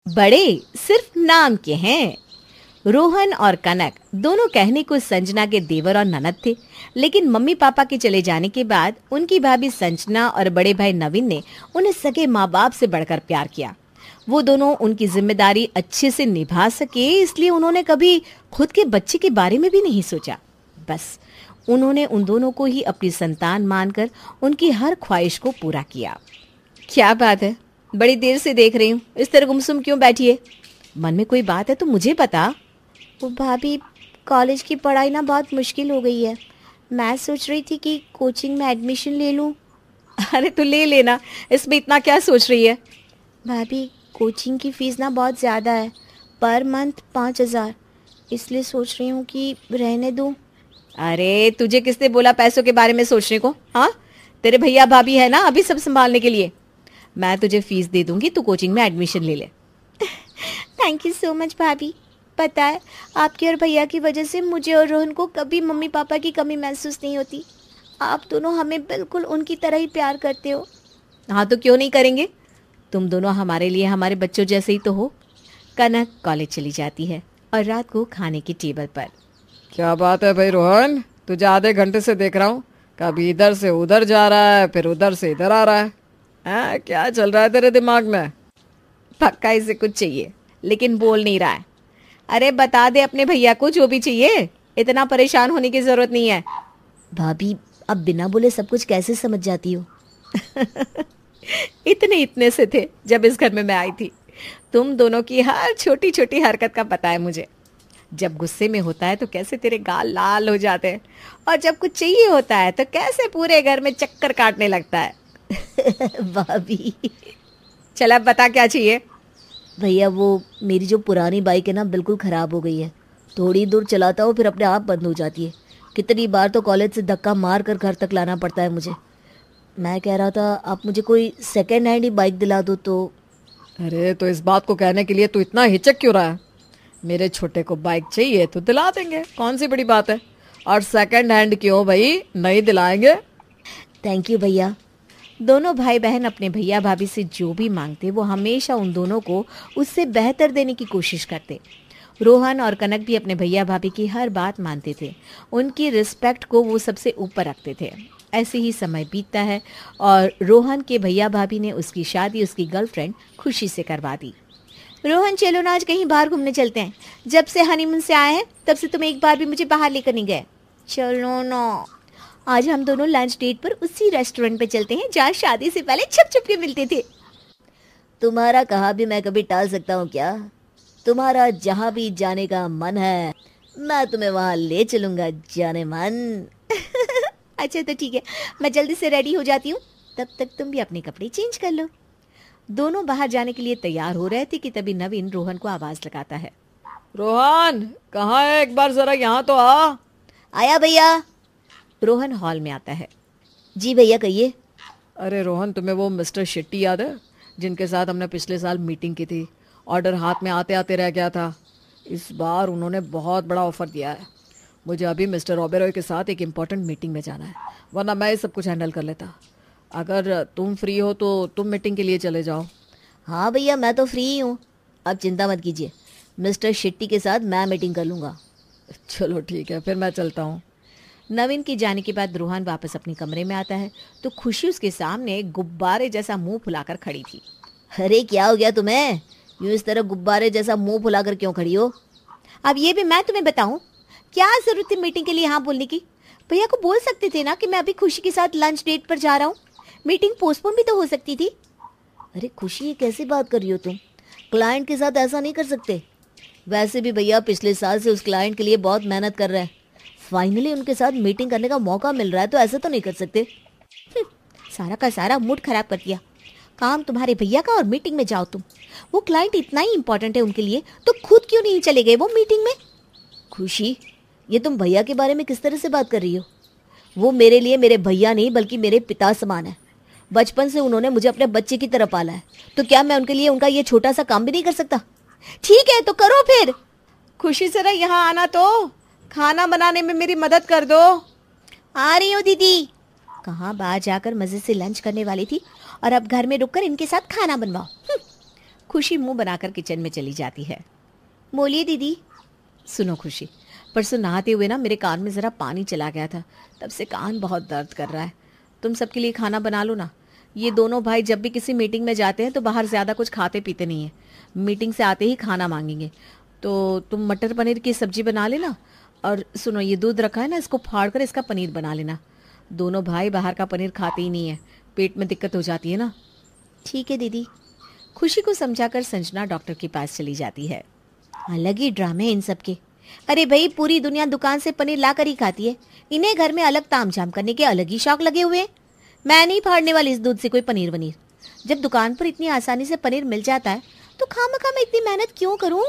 बड़े सिर्फ नाम के हैं। रोहन और कनक दोनों कहने को संजना के देवर और ननद थे, लेकिन मम्मी पापा के चले जाने के बाद उनकी भाभी संजना और बड़े भाई नवीन ने उन्हें सगे माँ बाप से बढ़कर प्यार किया। वो दोनों उनकी जिम्मेदारी अच्छे से निभा सके, इसलिए उन्होंने कभी खुद के बच्चे के बारे में भी नहीं सोचा। बस उन्होंने उन दोनों को ही अपनी संतान मानकर उनकी हर ख्वाहिश को पूरा किया। क्या बात है, बड़ी देर से देख रही हूँ, इस तरह गुमसुम क्यों बैठी है? मन में कोई बात है तो मुझे बता। वो भाभी, कॉलेज की पढ़ाई ना बहुत मुश्किल हो गई है। मैं सोच रही थी कि कोचिंग में एडमिशन ले लूं। अरे तो ले लेना, इसमें इतना क्या सोच रही है? भाभी, कोचिंग की फ़ीस ना बहुत ज़्यादा है, पर मंथ 5,000। इसलिए सोच रही हूँ कि रहने दूँ। अरे तुझे किसने बोला पैसों के बारे में सोचने को? हाँ, तेरे भैया भाभी है ना अभी सब संभालने के लिए। मैं तुझे फीस दे दूंगी, तू कोचिंग में एडमिशन ले ले। थैंक यू सो मच भाभी। पता है, आपके और भैया की वजह से मुझे और रोहन को कभी मम्मी पापा की कमी महसूस नहीं होती। आप दोनों हमें बिल्कुल उनकी तरह ही प्यार करते हो। हाँ तो क्यों नहीं करेंगे, तुम दोनों हमारे लिए हमारे बच्चों जैसे ही तो हो। कनक कॉलेज चली जाती है और रात को खाने की टेबल पर। क्या बात है भाई रोहन, तुझे आधे घंटे से देख रहा हूँ, कभी इधर से उधर जा रहा है, फिर उधर से इधर आ रहा है। क्या चल रहा है तेरे दिमाग में? पक्का इसे कुछ चाहिए, लेकिन बोल नहीं रहा है। अरे बता दे अपने भैया को जो भी चाहिए, इतना परेशान होने की जरूरत नहीं है। भाभी, अब बिना बोले सब कुछ कैसे समझ जाती हो? इतने इतने से थे जब इस घर में मैं आई थी। तुम दोनों की हर छोटी छोटी हरकत का पता है मुझे। जब गुस्से में होता है तो कैसे तेरे गाल लाल हो जाते हैं, और जब कुछ चाहिए होता है तो कैसे पूरे घर में चक्कर काटने लगता है। भाभी, चल अब बता क्या चाहिए। भैया, वो मेरी जो पुरानी बाइक है ना, बिल्कुल ख़राब हो गई है। थोड़ी दूर चलाता हूँ फिर अपने आप बंद हो जाती है। कितनी बार तो कॉलेज से धक्का मार कर घर तक लाना पड़ता है मुझे। मैं कह रहा था आप मुझे कोई सेकेंड हैंड ही बाइक दिला दो तो। अरे तो इस बात को कहने के लिए तू इतना हिचक क्यों रहा है? मेरे छोटे को बाइक चाहिए तो दिला देंगे, कौन सी बड़ी बात है। और सेकंड हैंड क्यों भाई, नहीं दिलाएंगे। थैंक यू भैया। दोनों भाई बहन अपने भैया भाभी से जो भी मांगते वो हमेशा उन दोनों को उससे बेहतर देने की कोशिश करते। रोहन और कनक भी अपने भैया भाभी की हर बात मानते थे, उनकी रिस्पेक्ट को वो सबसे ऊपर रखते थे। ऐसे ही समय बीतता है और रोहन के भैया भाभी ने उसकी शादी उसकी गर्लफ्रेंड खुशी से करवा दी। रोहन, चलो ना आज कहीं बाहर घूमने चलते हैं। जब से हनीमून से आए हैं तब से तुम एक बार भी मुझे बाहर लेकर नहीं गए। चलो ना, आज हम दोनों लंच डेट पर उसी रेस्टोरेंट पे चलते हैं जहाँ शादी से पहले छुप छुप के मिलते थे। तुम्हारा कहा भी मैं कभी टाल सकता हूँ क्या? तुम्हारा जहाँ भी जाने का मन है मैं तुम्हें वहाँ ले चलूँगा जाने मन। अच्छा तो ठीक है, मैं जल्दी से रेडी हो जाती हूँ, तब तक तुम भी अपने कपड़े चेंज कर लो। दोनों बाहर जाने के लिए तैयार हो रहे थे कि तभी नवीन रोहन को आवाज लगाता है। रोहन कहाँ है, एक बार जरा यहाँ तो आ। आया भैया। रोहन हॉल में आता है। जी भैया कहिए। अरे रोहन, तुम्हें वो मिस्टर शेट्टी याद है जिनके साथ हमने पिछले साल मीटिंग की थी? ऑर्डर हाथ में आते आते रह गया था। इस बार उन्होंने बहुत बड़ा ऑफर दिया है। मुझे अभी मिस्टर ओबेरॉय के साथ एक इम्पॉर्टेंट मीटिंग में जाना है, वरना मैं ये सब कुछ हैंडल कर लेता। अगर तुम फ्री हो तो तुम मीटिंग के लिए चले जाओ। हाँ भैया, मैं तो फ्री ही हूँ, आप चिंता मत कीजिए। मिस्टर शेट्टी के साथ मैं मीटिंग कर लूँगा। चलो ठीक है, फिर मैं चलता हूँ। नवीन के जाने के बाद रोहन वापस अपने कमरे में आता है तो खुशी उसके सामने गुब्बारे जैसा मुंह फुलाकर खड़ी थी। अरे क्या हो गया तुम्हें, यूँ इस तरह गुब्बारे जैसा मुंह फुलाकर क्यों खड़ी हो? अब ये भी मैं तुम्हें बताऊं, क्या जरूरत थी मीटिंग के लिए हाँ बोलने की? भैया को बोल सकते थे ना कि मैं अभी खुशी के साथ लंच डेट पर जा रहा हूँ। मीटिंग पोस्टपोन भी तो हो सकती थी। अरे खुशी, ये कैसी बात कर रही हो तुम? क्लाइंट के साथ ऐसा नहीं कर सकते। वैसे भी भैया पिछले साल से उस क्लाइंट के लिए बहुत मेहनत कर रहे हैं। फाइनली उनके साथ मीटिंग करने का मौका मिल रहा है तो ऐसा तो नहीं कर सकते। सारा का सारा मूड खराब कर दिया। काम तुम्हारे भैया का और मीटिंग में जाओ तुम। वो क्लाइंट इतना ही इंपॉर्टेंट है उनके लिए तो खुद क्यों नहीं चले गए वो मीटिंग में? खुशी, ये तुम भैया के बारे में किस तरह से बात कर रही हो? वो मेरे लिए मेरे भैया नहीं बल्कि मेरे पिता समान है। बचपन से उन्होंने मुझे अपने बच्चे की तरह पाला है, तो क्या मैं उनके लिए उनका ये छोटा सा काम भी नहीं कर सकता? ठीक है तो करो फिर। खुशी जरा यहाँ आना, तो खाना बनाने में मेरी मदद कर दो। आ रही हूँ दीदी। कहाँ बाहर जाकर मजे से लंच करने वाली थी और अब घर में रुककर इनके साथ खाना बनवाओ। खुशी मुंह बनाकर किचन में चली जाती है। बोलिए दीदी। सुनो खुशी, परसों नहाते हुए ना मेरे कान में ज़रा पानी चला गया था, तब से कान बहुत दर्द कर रहा है। तुम सबके लिए खाना बना लो ना। ये दोनों भाई जब भी किसी मीटिंग में जाते हैं तो बाहर ज़्यादा कुछ खाते पीते नहीं है, मीटिंग से आते ही खाना मांगेंगे। तो तुम मटर पनीर की सब्जी बना लेना, और सुनो ये दूध रखा है ना, इसको फाड़ कर इसका पनीर बना लेना। दोनों भाई बाहर का पनीर खाते ही नहीं है, पेट में दिक्कत हो जाती है ना। ठीक है दीदी। खुशी को समझाकर संजना डॉक्टर के पास चली जाती है। अलग ही ड्रामे इन सब के। अरे भाई, पूरी दुनिया दुकान से पनीर ला कर ही खाती है, इन्हें घर में अलग तामझाम करने के अलग ही शौक लगे हुए हैं। मैं नहीं फाड़ने वाली इस दूध से कोई पनीर वनीर। जब दुकान पर इतनी आसानी से पनीर मिल जाता है तो खामखा मैं इतनी मेहनत क्यों करूं।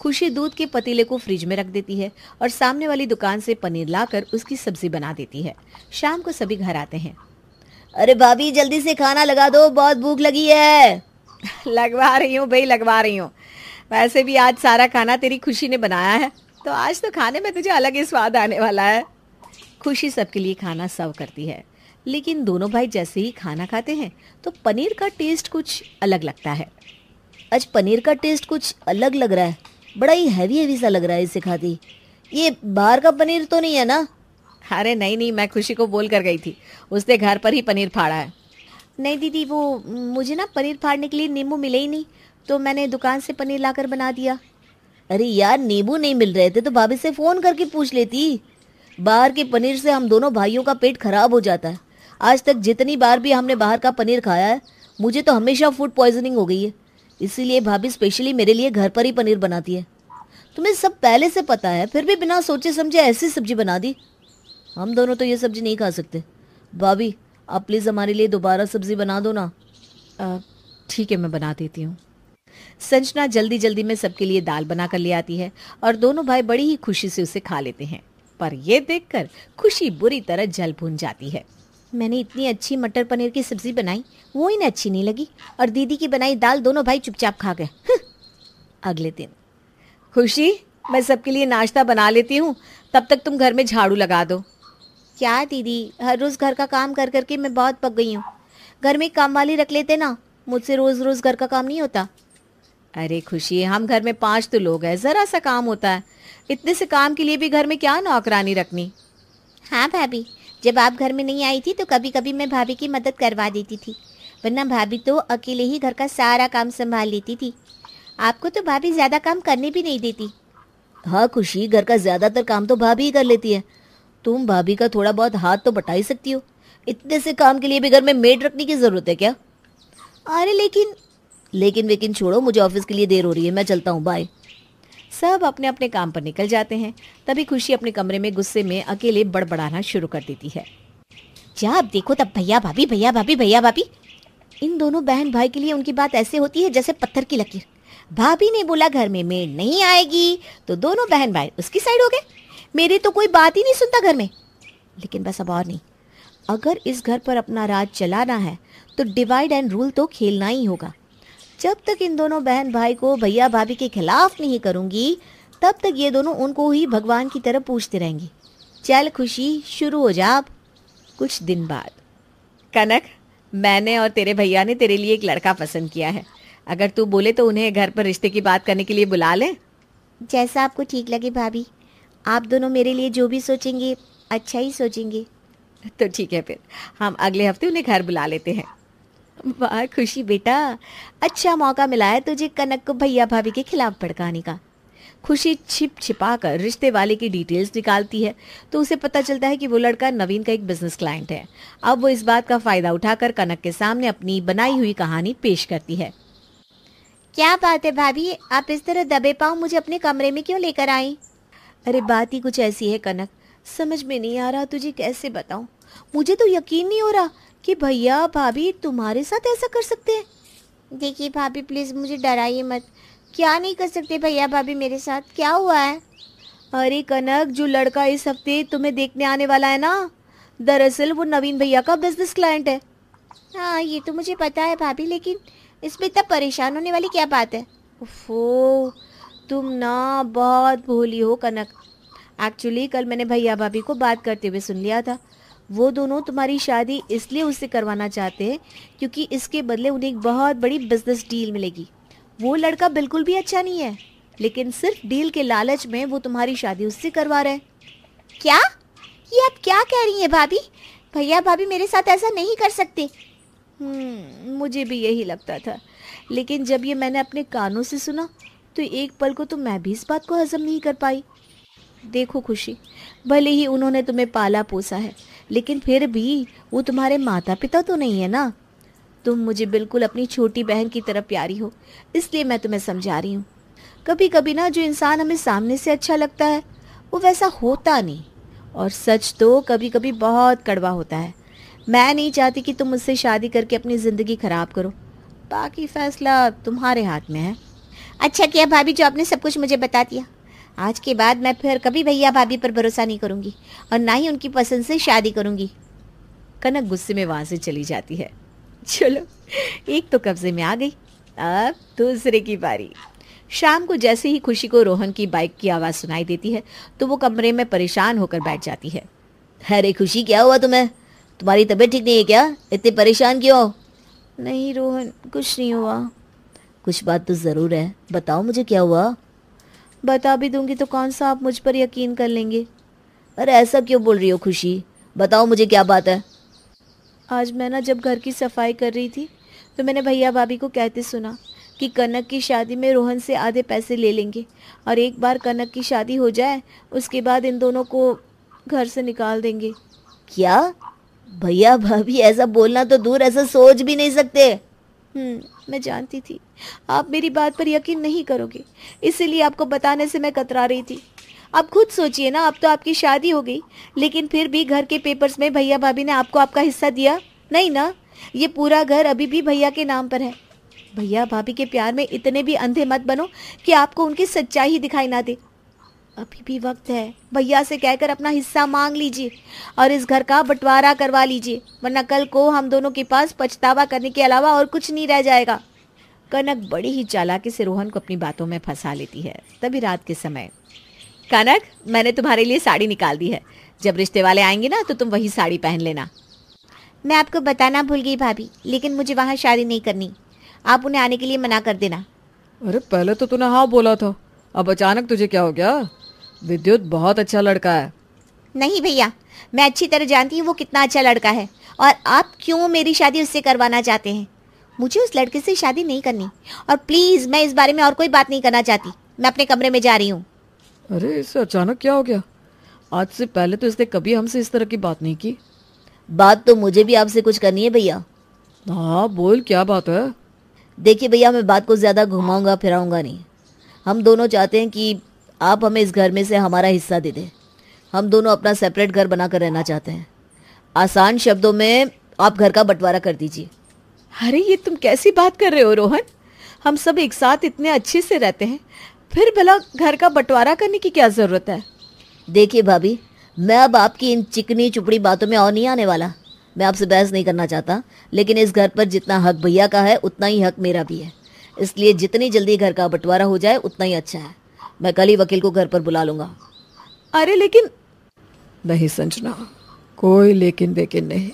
खुशी दूध के पतीले को फ्रिज में रख देती है और सामने वाली दुकान से पनीर लाकर उसकी सब्जी बना देती है। शाम को सभी घर आते हैं। अरे भाभी, जल्दी से खाना लगा दो, बहुत भूख लगी है। लगवा रही हूँ भाई, लगवा रही हूँ। वैसे भी आज सारा खाना तेरी खुशी ने बनाया है, तो आज तो खाने में तुझे अलग ही स्वाद आने वाला है। खुशी सबके लिए खाना सर्व करती है, लेकिन दोनों भाई जैसे ही खाना खाते हैं तो पनीर का टेस्ट कुछ अलग लगता है। आज पनीर का टेस्ट कुछ अलग लग रहा है, बड़ा ही हैवी हैवी सा लग रहा है इसे खाती। ये बाहर का पनीर तो नहीं है ना? अरे नहीं नहीं, मैं खुशी को बोल कर गई थी, उसने घर पर ही पनीर फाड़ा है। नहीं दीदी, वो मुझे ना पनीर फाड़ने के लिए नींबू मिले ही नहीं, तो मैंने दुकान से पनीर लाकर बना दिया। अरे यार, नींबू नहीं मिल रहे थे तो भाभी से फ़ोन करके पूछ लेती। बाहर के पनीर से हम दोनों भाइयों का पेट खराब हो जाता है। आज तक जितनी बार भी हमने बाहर का पनीर खाया है, मुझे तो हमेशा फूड पॉइजनिंग हो गई है। इसीलिए भाभी स्पेशली मेरे लिए घर पर ही पनीर बनाती है। तुम्हें सब पहले से पता है, फिर भी बिना सोचे समझे ऐसी सब्जी बना दी। हम दोनों तो ये सब्जी नहीं खा सकते। भाभी, आप प्लीज़ हमारे लिए दोबारा सब्जी बना दो ना। ठीक है, मैं बना देती हूँ। संजना जल्दी जल्दी में सबके लिए दाल बना कर ले आती है और दोनों भाई बड़ी ही खुशी से उसे खा लेते हैं। पर यह देखकर खुशी बुरी तरह जल भून जाती है। मैंने इतनी अच्छी मटर पनीर की सब्जी बनाई, वो इन्हें अच्छी नहीं लगी, और दीदी की बनाई दाल दोनों भाई चुपचाप खा गए। अगले दिन, खुशी, मैं सबके लिए नाश्ता बना लेती हूँ, तब तक तुम घर में झाड़ू लगा दो। क्या दीदी, हर रोज़ घर का काम कर करके मैं बहुत पक गई हूँ। घर में काम वाली रख लेते ना, मुझसे रोज़ रोज़ घर का काम नहीं होता। अरे खुशी, हम घर में 5 तो लोग हैं, ज़रा सा काम होता है। इतने से काम के लिए भी घर में क्या नौकरानी रखनी। हाँ भाभी, जब आप घर में नहीं आई थी तो कभी कभी मैं भाभी की मदद करवा देती थी, वरना भाभी तो अकेले ही घर का सारा काम संभाल लेती थी। आपको तो भाभी ज़्यादा काम करने भी नहीं देती। हाँ खुशी, घर का ज़्यादातर काम तो भाभी ही कर लेती है। तुम भाभी का थोड़ा बहुत हाथ तो बटा ही सकती हो। इतने से काम के लिए भी घर में मेड रखने की ज़रूरत है क्या? अरे लेकिन छोड़ो, मुझे ऑफिस के लिए देर हो रही है, मैं चलता हूँ, बाय। सब अपने अपने काम पर निकल जाते हैं। तभी खुशी अपने कमरे में गुस्से में अकेले बड़बड़ाना शुरू कर देती है। जब देखो तब भैया भाभी, भैया भाभी, भैया भाभी। इन दोनों बहन भाई के लिए उनकी बात ऐसे होती है जैसे पत्थर की लकीर। भाभी ने बोला घर में मेड नहीं आएगी तो दोनों बहन भाई उसकी साइड हो गए। मेरी तो कोई बात ही नहीं सुनता घर में। लेकिन बस अब और नहीं, अगर इस घर पर अपना राज चलाना है तो डिवाइड एंड रूल तो खेलना ही होगा। जब तक इन दोनों बहन भाई को भैया भाभी के खिलाफ नहीं करूंगी, तब तक ये दोनों उनको ही भगवान की तरह पूछते रहेंगे। चल खुशी, शुरू हो जा अब। कुछ दिन बाद, कनक, मैंने और तेरे भैया ने तेरे लिए एक लड़का पसंद किया है। अगर तू बोले तो उन्हें घर पर रिश्ते की बात करने के लिए बुला ले। जैसा आपको ठीक लगे भाभी, आप दोनों मेरे लिए जो भी सोचेंगे अच्छा ही सोचेंगे। तो ठीक है, फिर हम अगले हफ्ते उन्हें घर बुला लेते हैं। वाह खुशी बेटा, अच्छा मौका मिला है तुझे कनक को भैया भाभी के खिलाफ भड़काने का। खुशी छिप छिपा कर रिश्ते वाले की डिटेल्स निकालती है तो उसे पता चलता है कि वो लड़का नवीन का एक बिजनेस क्लाइंट है। अब वो इस बात का फायदा उठाकर कनक के सामने अपनी बनाई हुई कहानी पेश करती है। क्या बात है भाभी, आप इस तरह दबे पाँव मुझे अपने कमरे में क्यों लेकर आई? अरे बात ही कुछ ऐसी है कनक, समझ में नहीं आ रहा तुझे कैसे बताऊं। मुझे तो यकीन नहीं हो रहा कि भैया भाभी तुम्हारे साथ ऐसा कर सकते हैं। देखिए भाभी, प्लीज़ मुझे डराइए मत। क्या नहीं कर सकते भैया भाभी मेरे साथ? क्या हुआ है? अरे कनक, जो लड़का इस हफ्ते तुम्हें देखने आने वाला है ना, दरअसल वो नवीन भैया का बिजनेस क्लाइंट है। हाँ, ये तो मुझे पता है भाभी, लेकिन इसमें इतना परेशान होने वाली क्या बात है? ओफो, तुम ना बहुत भोली हो कनक। एक्चुअली कल मैंने भैया भाभी को बात करते हुए सुन लिया था। वो दोनों तुम्हारी शादी इसलिए उससे करवाना चाहते हैं क्योंकि इसके बदले उन्हें एक बहुत बड़ी बिजनेस डील मिलेगी। वो लड़का बिल्कुल भी अच्छा नहीं है, लेकिन सिर्फ डील के लालच में वो तुम्हारी शादी उससे करवा रहे हैं। क्या? ये आप क्या कह रही हैं भाभी? भैया भाभी मेरे साथ ऐसा नहीं कर सकते। मुझे भी यही लगता था, लेकिन जब ये मैंने अपने कानों से सुना तो एक पल को तो मैं भी इस बात को हजम नहीं कर पाई। देखो खुशी, भले ही उन्होंने तुम्हें पाला पोसा है, लेकिन फिर भी वो तुम्हारे माता पिता तो नहीं है ना। तुम मुझे बिल्कुल अपनी छोटी बहन की तरह प्यारी हो, इसलिए मैं तुम्हें समझा रही हूँ। कभी कभी ना जो इंसान हमें सामने से अच्छा लगता है वो वैसा होता नहीं, और सच तो कभी कभी बहुत कड़वा होता है। मैं नहीं चाहती कि तुम मुझसे शादी करके अपनी ज़िंदगी खराब करो, बाकी फैसला तुम्हारे हाथ में है। अच्छा किया भाभी जो आपने सब कुछ मुझे बता दिया। आज के बाद मैं फिर कभी भैया भाभी पर भरोसा नहीं करूंगी और ना ही उनकी पसंद से शादी करूंगी। कनक गुस्से में वहां से चली जाती है। चलो, एक तो कब्जे में आ गई, अब दूसरे की बारी। शाम को जैसे ही खुशी को रोहन की बाइक की आवाज़ सुनाई देती है तो वो कमरे में परेशान होकर बैठ जाती है। अरे खुशी, क्या हुआ तुम्हें? तुम्हारी तबीयत ठीक नहीं है क्या? इतने परेशान क्यों हो? नहीं रोहन, कुछ नहीं हुआ। कुछ बात तो ज़रूर है, बताओ मुझे क्या हुआ। बता भी दूंगी तो कौन सा आप मुझ पर यकीन कर लेंगे। अरे ऐसा क्यों बोल रही हो खुशी, बताओ मुझे क्या बात है। आज मैं ना जब घर की सफाई कर रही थी तो मैंने भैया भाभी को कहते सुना कि कनक की शादी में रोहन से आधे पैसे ले लेंगे, और एक बार कनक की शादी हो जाए उसके बाद इन दोनों को घर से निकाल देंगे। क्या? भैया भाभी ऐसा बोलना तो दूर, ऐसा सोच भी नहीं सकते। मैं जानती थी आप मेरी बात पर यकीन नहीं करोगे, इसीलिए आपको बताने से मैं कतरा रही थी। आप खुद सोचिए ना, अब तो आपकी शादी हो गई, लेकिन फिर भी घर के पेपर्स में भैया भाभी ने आपको आपका हिस्सा दिया नहीं ना। ये पूरा घर अभी भी भैया के नाम पर है। भैया भाभी के प्यार में इतने भी अंधे मत बनो कि आपको उनकी सच्चाई ही दिखाई ना दे। अभी भी वक्त है, भैया से कहकर अपना हिस्सा मांग लीजिए और इस घर का बंटवारा करवा लीजिए, वरना कल को हम दोनों के पास पछतावा करने के अलावा और कुछ नहीं रह जाएगा। कनक बड़ी ही चालाकी से रोहन को अपनी बातों में फंसा लेती है। तभी रात के समय, कनक, मैंने तुम्हारे लिए साड़ी निकाल दी है, जब रिश्ते वाले आएंगे ना तो तुम वही साड़ी पहन लेना। मैं आपको बताना भूल गई भाभी, लेकिन मुझे वहाँ शादी नहीं करनी। आप उन्हें आने के लिए मना कर देना। अरे पहले तो तूने हाँ बोला था, अब अचानक तुझे क्या हो गया? विद्युत बहुत अच्छा लड़का है। नहीं भैया, मैं अच्छी तरह जानती हूँ वो कितना अच्छा लड़का है, और आप क्यों मेरी शादी उससे करवाना चाहते हैं। मुझे उस लड़के से शादी नहीं करनी, और प्लीज़ मैं इस बारे में और कोई बात नहीं करना चाहती। मैं अपने कमरे में जा रही हूँ। अरे इससे अचानक क्या हो गया? आज से पहले तो इसने कभी हमसे इस तरह की बात नहीं की। बात तो मुझे भी आपसे कुछ करनी है भैया। हाँ बोल, क्या बात है? देखिए भैया, मैं बात को ज़्यादा घुमाऊंगा फिराऊंगा नहीं। हम दोनों चाहते हैं कि आप हमें इस घर में से हमारा हिस्सा दे दें। हम दोनों अपना सेपरेट घर बनाकर रहना चाहते हैं। आसान शब्दों में आप घर का बंटवारा कर दीजिए। अरे ये तुम कैसी बात कर रहे हो रोहन? हम सब एक साथ इतने अच्छे से रहते हैं, फिर भला घर का बंटवारा करने की क्या ज़रूरत है? देखिए भाभी, मैं अब आपकी इन चिकनी चुपड़ी बातों में और नहीं आने वाला। मैं आपसे बहस नहीं करना चाहता, लेकिन इस घर पर जितना हक भैया का है उतना ही हक मेरा भी है। इसलिए जितनी जल्दी घर का बंटवारा हो जाए उतना ही अच्छा है। मैं कल ही वकील को घर पर बुला लूँगा। अरे लेकिन नहीं संजना, कोई लेकिन लेकिन नहीं।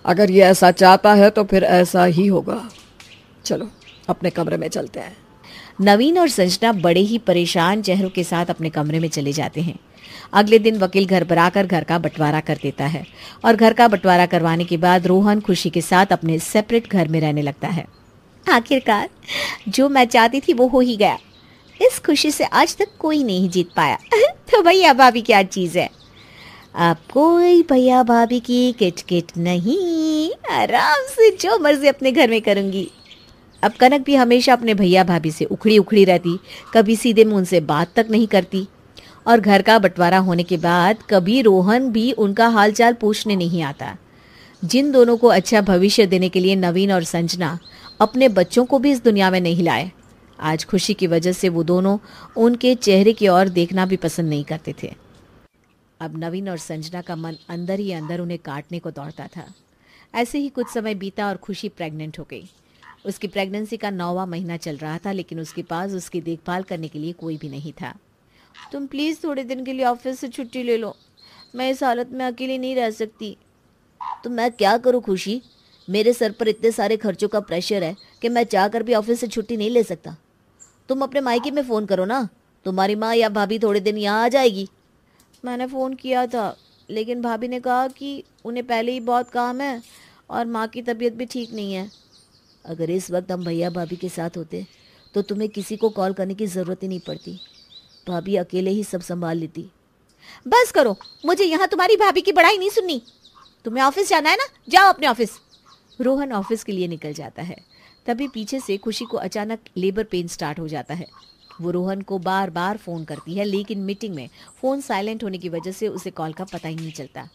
अगर ये ऐसा चाहता है तो फिर ऐसा ही होगा। चलो अपने कमरे में चलते हैं। नवीन और संजना बड़े ही परेशान चेहरों के साथ अपने कमरे में चले जाते हैं। अगले दिन वकील घर पर आकर घर का बंटवारा कर देता है, और घर का बंटवारा करवाने के बाद रोहन खुशी के साथ अपने सेपरेट घर में रहने लगता है। आखिरकार जो मैं चाहती थी वो हो ही गया। इस खुशी से आज तक कोई नहीं जीत पाया। तो भैया भाभी क्या चीज़ है। अब कोई भैया भाभी की किटकिट नहीं, आराम से जो मर्जी अपने घर में करूंगी। अब कनक भी हमेशा अपने भैया भाभी से उखड़ी उखड़ी रहती, कभी सीधे मुंह से बात तक नहीं करती, और घर का बंटवारा होने के बाद कभी रोहन भी उनका हालचाल पूछने नहीं आता। जिन दोनों को अच्छा भविष्य देने के लिए नवीन और संजना अपने बच्चों को भी इस दुनिया में नहीं लाए, आज खुशी की वजह से वो दोनों उनके चेहरे की ओर देखना भी पसंद नहीं करते थे। अब नवीन और संजना का मन अंदर ही अंदर उन्हें काटने को दौड़ता था। ऐसे ही कुछ समय बीता और खुशी प्रेग्नेंट हो गई। उसकी प्रेगनेंसी का 9वां महीना चल रहा था, लेकिन उसके पास उसकी देखभाल करने के लिए कोई भी नहीं था। तुम प्लीज़ थोड़े दिन के लिए ऑफिस से छुट्टी ले लो, मैं इस हालत में अकेली नहीं रह सकती। तो मैं क्या करूँ खुशी, मेरे सर पर इतने सारे खर्चों का प्रेशर है कि मैं चाहकर भी ऑफिस से छुट्टी नहीं ले सकता। तुम अपने मायके में फ़ोन करो ना, तुम्हारी माँ या भाभी थोड़े दिन यहाँ आ जाएगी। मैंने फ़ोन किया था, लेकिन भाभी ने कहा कि उन्हें पहले ही बहुत काम है और माँ की तबीयत भी ठीक नहीं है। अगर इस वक्त हम भैया भाभी के साथ होते तो तुम्हें किसी को कॉल करने की ज़रूरत ही नहीं पड़ती, भाभी अकेले ही सब संभाल लेती। बस करो, मुझे यहाँ तुम्हारी भाभी की बड़ाई नहीं सुननी। तुम्हें ऑफिस जाना है ना, जाओ अपने ऑफिस। रोहन ऑफिस के लिए निकल जाता है। तभी पीछे से खुशी को अचानक लेबर पेन स्टार्ट हो जाता है। वो रोहन को बार बार फोन करती है, लेकिन मीटिंग में फोन साइलेंट होने की वजह से उसे कॉल का पता ही नहीं चलता।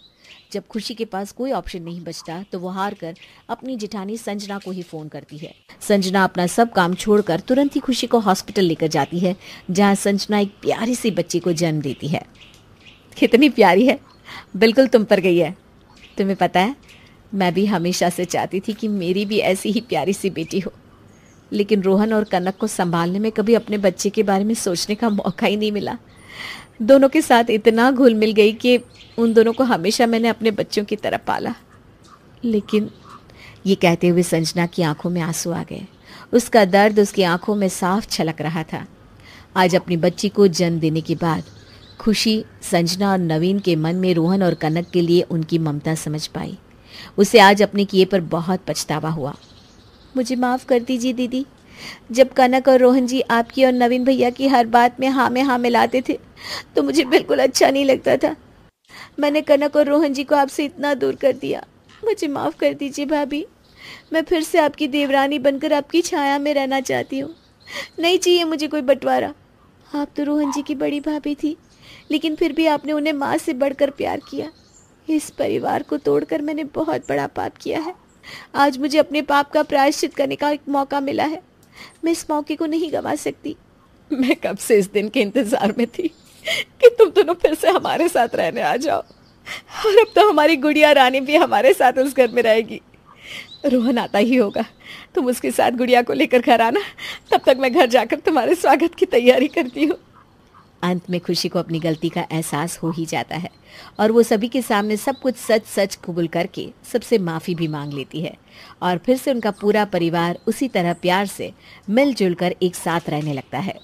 जब खुशी के पास कोई ऑप्शन नहीं बचता तो वो हार कर अपनी जेठानी संजना को ही फोन करती है। संजना अपना सब काम छोड़कर तुरंत ही खुशी को हॉस्पिटल लेकर जाती है, जहाँ संजना एक प्यारी सी बच्ची को जन्म देती है। कितनी प्यारी है, बिल्कुल तुम पर गई है। तुम्हें पता है, मैं भी हमेशा से चाहती थी कि मेरी भी ऐसी ही प्यारी सी बेटी हो, लेकिन रोहन और कनक को संभालने में कभी अपने बच्चे के बारे में सोचने का मौका ही नहीं मिला। दोनों के साथ इतना घुल मिल गई कि उन दोनों को हमेशा मैंने अपने बच्चों की तरह पाला। लेकिन ये कहते हुए संजना की आंखों में आंसू आ गए। उसका दर्द उसकी आंखों में साफ छलक रहा था। आज अपनी बच्ची को जन्म देने के बाद खुशी संजना और नवीन के मन में रोहन और कनक के लिए उनकी ममता समझ पाई। उसे आज अपने किए पर बहुत पछतावा हुआ। मुझे माफ़ कर दीजिए दीदी। जब कनक और रोहन जी आपकी और नवीन भैया की हर बात में हाँ मिलाते थे तो मुझे बिल्कुल अच्छा नहीं लगता था। मैंने कनक और रोहन जी को आपसे इतना दूर कर दिया। मुझे माफ़ कर दीजिए भाभी। मैं फिर से आपकी देवरानी बनकर आपकी छाया में रहना चाहती हूँ। नहीं चाहिए मुझे कोई बंटवारा। आप तो रोहन जी की बड़ी भाभी थी, लेकिन फिर भी आपने उन्हें माँ से बढ़कर प्यार किया। इस परिवार को तोड़कर मैंने बहुत बड़ा पाप किया है। आज मुझे अपने पाप का प्रायश्चित करने का एक मौका मिला है। मैं इस मौके को नहीं गंवा सकती। मैं कब से इस दिन के इंतजार में थी कि तुम दोनों फिर से हमारे साथ रहने आ जाओ, और अब तो हमारी गुड़िया रानी भी हमारे साथ उस घर में रहेगी। रोहन आता ही होगा, तुम उसके साथ गुड़िया को लेकर घर आना। तब तक मैं घर जाकर तुम्हारे स्वागत की तैयारी करती हूँ। अंत में खुशी को अपनी गलती का एहसास हो ही जाता है और वो सभी के सामने सब कुछ सच सच कबूल करके सबसे माफ़ी भी मांग लेती है, और फिर से उनका पूरा परिवार उसी तरह प्यार से मिलजुल कर एक साथ रहने लगता है।